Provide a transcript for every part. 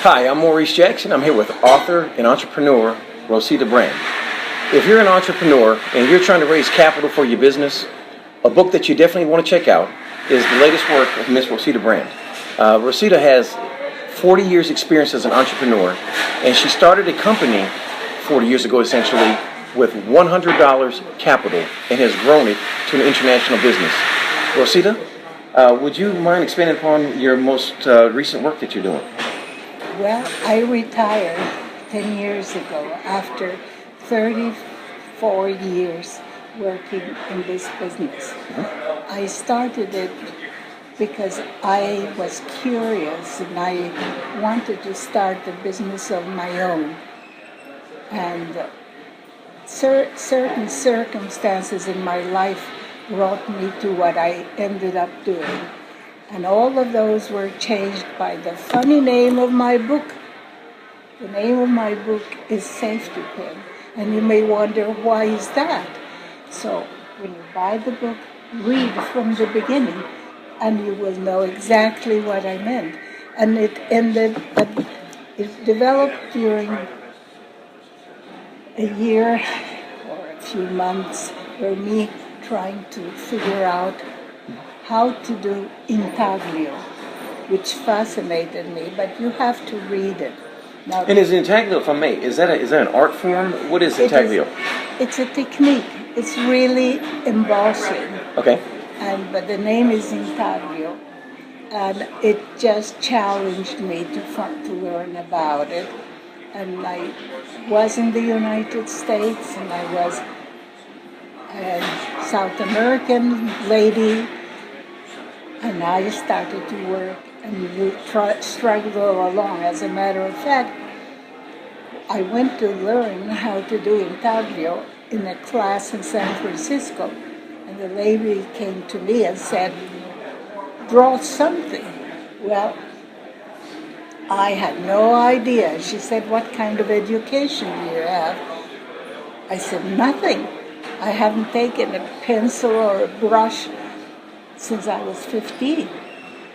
Hi, I'm Maurice Jackson. I'm here with author and entrepreneur Rozy Brand. If you're an entrepreneur and you're trying to raise capital for your business, a book that you definitely want to check out is the latest work of Miss Rozy Brand. Rosita has 40 years experience as an entrepreneur, and she started a company 40 years ago essentially with $100 capital and has grown it to an international business. Rosita, would you mind expanding upon your most recent work that you're doing? Well, I retired 10 years ago after 34 years working in this business. I started it because I was curious and I wanted to start a business of my own. And certain circumstances in my life brought me to what I ended up doing. And all of those were changed by the funny name of my book. The name of my book is Safety Pin. And you may wonder, why is that? So when you buy the book, read from the beginning, and you will know exactly what I meant. And it developed during a year or a few months for me trying to figure out how to do intaglio, which fascinated me, but you have to read it. Now, And is intaglio, if I may, is that an art form? What is intaglio? It's a technique. It's really embossing. Okay. But the name is intaglio. And it just challenged me to learn about it. And I was in the United States, and I was a South American lady, and I started to work and struggle along. As a matter of fact, I went to learn how to do intaglio in a class in San Francisco, and the lady came to me and said, "Draw something." Well, I had no idea. She said, "What kind of education do you have?" I said, "Nothing. I haven't taken a pencil or a brush since I was 15.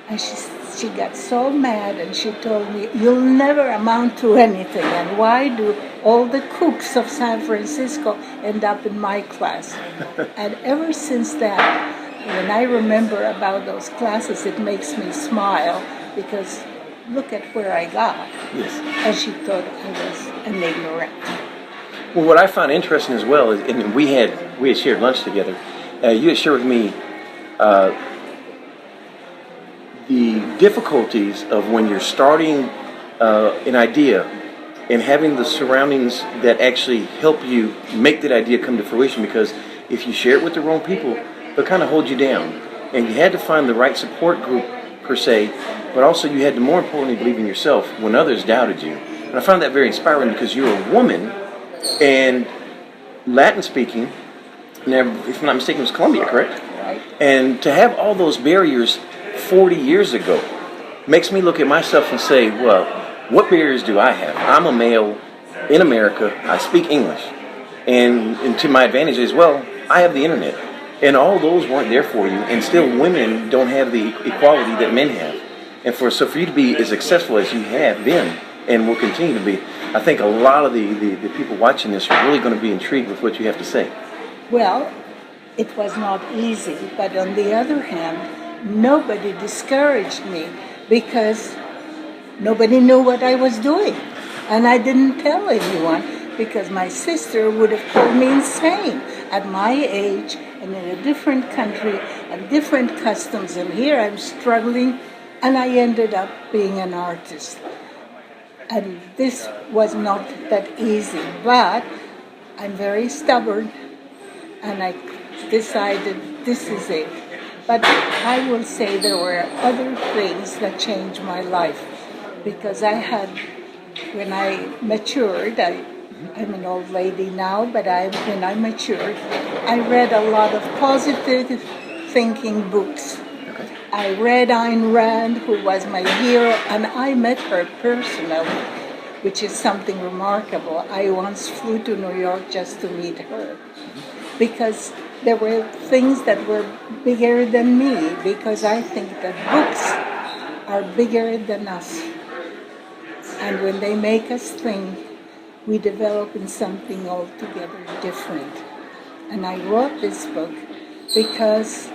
And she got so mad, and she told me, "You'll never amount to anything. And why do all the cooks of San Francisco end up in my class?" And ever since that, when I remember about those classes, it makes me smile, because look at where I got. Yes. And she thought I was an ignorant. Well, what I find interesting as well is, and we had shared lunch together. You had shared with me the difficulties of when you're starting an idea and having the surroundings that actually help you make that idea come to fruition. Because if you share it with the wrong people, they'll kind of hold you down. And you had to find the right support group per se, but also you had to more importantly believe in yourself when others doubted you. And I found that very inspiring, because you're a woman and Latin speaking. Now, if I'm not mistaken, it was Colombia, correct? Right. And to have all those barriers 40 years ago makes me look at myself and say, well, what barriers do I have? I'm a male in America. I speak English. And to my advantage as well, I have the internet. And all those weren't there for you. And still women don't have the equality that men have. And for you to be as successful as you have been and will continue to be, I think a lot of the people watching this are really going to be intrigued with what you have to say. Well, it was not easy, but on the other hand, nobody discouraged me, because nobody knew what I was doing. And I didn't tell anyone, because my sister would have called me insane at my age and in a different country and different customs. And here I'm struggling, and I ended up being an artist. And this was not that easy, but I'm very stubborn, and I decided this is it. But I will say there were other things that changed my life, because when I matured, I'm an old lady now, but when I matured, I read a lot of positive thinking books. Okay. I read Ayn Rand, who was my hero, and I met her personally, which is something remarkable. I once flew to New York just to meet her, because there were things that were bigger than me, because I think that books are bigger than us. And when they make us think, we develop in something altogether different. And I wrote this book because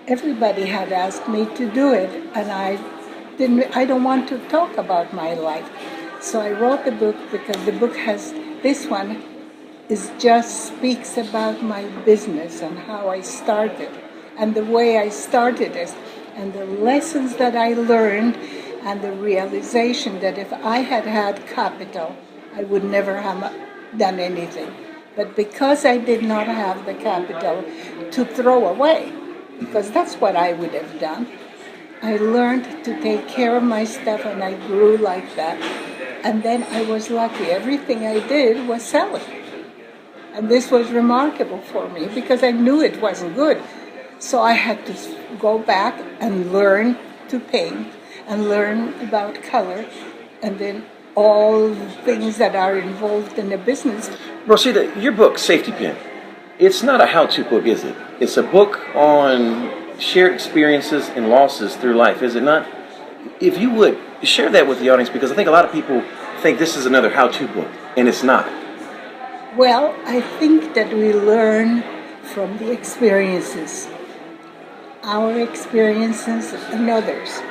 everybody had asked me to do it, and I don't want to talk about my life. So I wrote the book because the book has, this one is just speaks about my business and how I started and the way I started it and the lessons that I learned and the realization that if I had had capital, I would never have done anything. But because I did not have the capital to throw away, because that's what I would have done, I learned to take care of my stuff and I grew like that. And then I was lucky. Everything I did was selling. And this was remarkable for me because I knew it wasn't good. So I had to go back and learn to paint and learn about color and then all the things that are involved in the business. Rosita, your book, Safety Pin, it's not a how-to book, is it? It's a book on shared experiences and losses through life, is it not? If you would, share that with the audience because I think a lot of people think this is another how-to book, and it's not. Well, I think that we learn from the experiences, our experiences and others.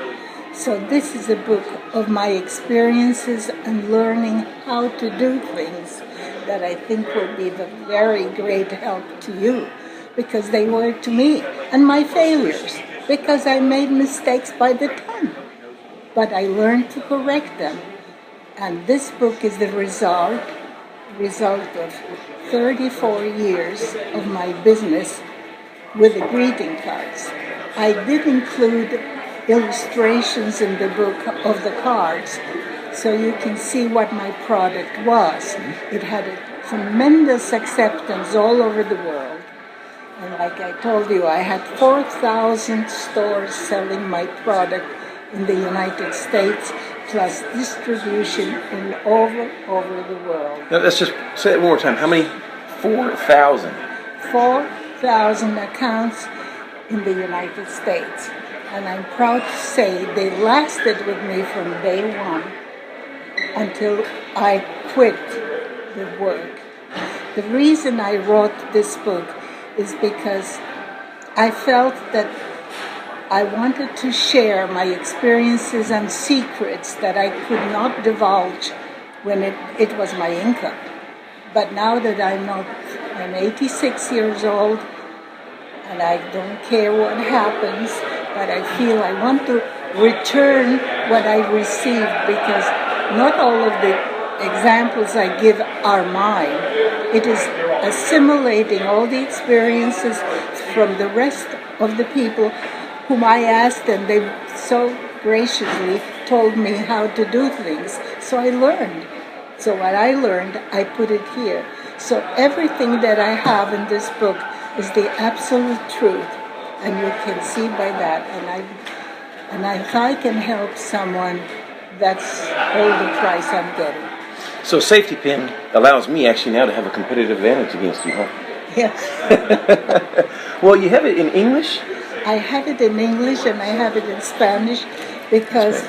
So this is a book of my experiences and learning how to do things that I think will be of very great help to you because they were to me, and my failures because I made mistakes by the ton, but I learned to correct them. And this book is the result of 34 years of my business with the greeting cards. I did include illustrations in the book of the cards so you can see what my product was. It had a tremendous acceptance all over the world. And like I told you, I had 4,000 stores selling my product in the United States, plus distribution in over the world. Now, let's just say it one more time. How many? 4,000. 4,000 accounts in the United States. And I'm proud to say they lasted with me from day one until I quit the work. The reason I wrote this book is because I felt that I wanted to share my experiences and secrets that I could not divulge when it was my income. But now that I'm 86 years old, and I don't care what happens, but I feel I want to return what I received because not all of the examples I give are mine. It is assimilating all the experiences from the rest of the people whom I asked, and they so graciously told me how to do things. So I learned. So what I learned, I put it here. So everything that I have in this book is the absolute truth, and you can see by that. And if I can help someone, that's all the price I'm getting. So Safety Pin allows me actually now to have a competitive advantage against you, huh? Yes. Well, you have it in English? I have it in English and I have it in Spanish because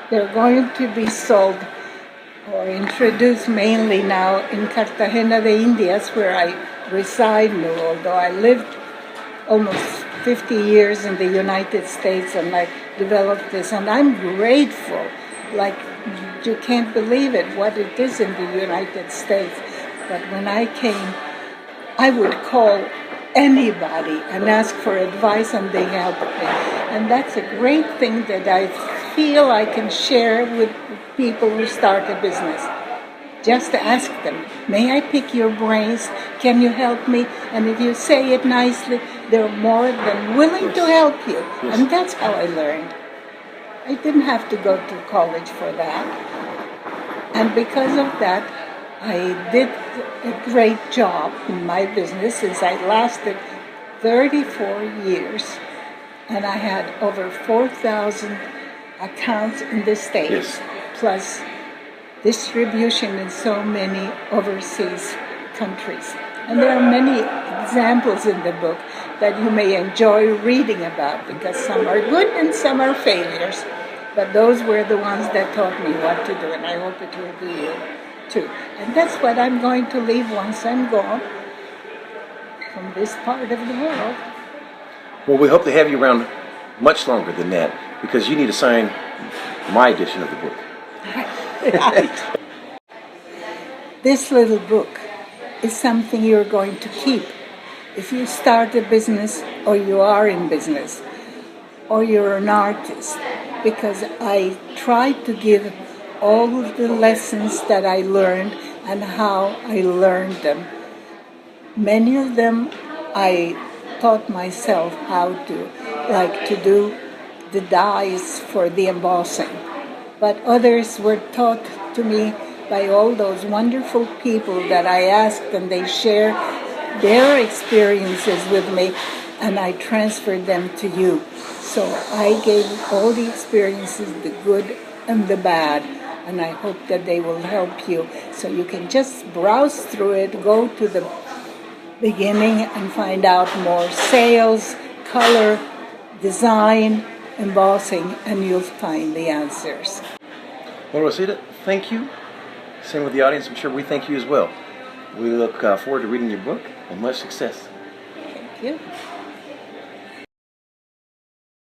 they're going to be sold or introduced mainly now in Cartagena de Indias, where I reside now, although I lived almost 50 years in the United States and I developed this, and I'm grateful, like you can't believe it, what it is in the United States. But when I came, I would call anybody and ask for advice and they helped me. And that's a great thing that I feel I can share with people who start a business. Just to ask them, may I pick your brains? Can you help me? And if you say it nicely, they're more than willing to help you. And that's how I learned. I didn't have to go to college for that. And because of that, I did a great job in my business since I lasted 34 years. And I had over 4,000 accounts in the States, plus distribution in so many overseas countries. And there are many examples in the book that you may enjoy reading about because some are good and some are failures. But those were the ones that taught me what to do, and I hope it will do you too. And that's what I'm going to leave once I'm gone from this part of the world. Well, we hope to have you around much longer than that because you need to sign my edition of the book. Right. This little book is something you're going to keep if you start a business or you are in business or you're an artist, because I try to give all of the lessons that I learned and how I learned them. Many of them I taught myself how to, like to do the dies for the embossing. But others were taught to me by all those wonderful people that I asked, and they share their experiences with me, and I transferred them to you. So I gave all the experiences, the good and the bad, and I hope that they will help you. So you can just browse through it, go to the beginning and find out more sales, color, design, embossing, and you'll find the answers. Well, Rosita, thank you. Same with the audience. I'm sure we thank you as well. We look forward to reading your book and much success. Thank you.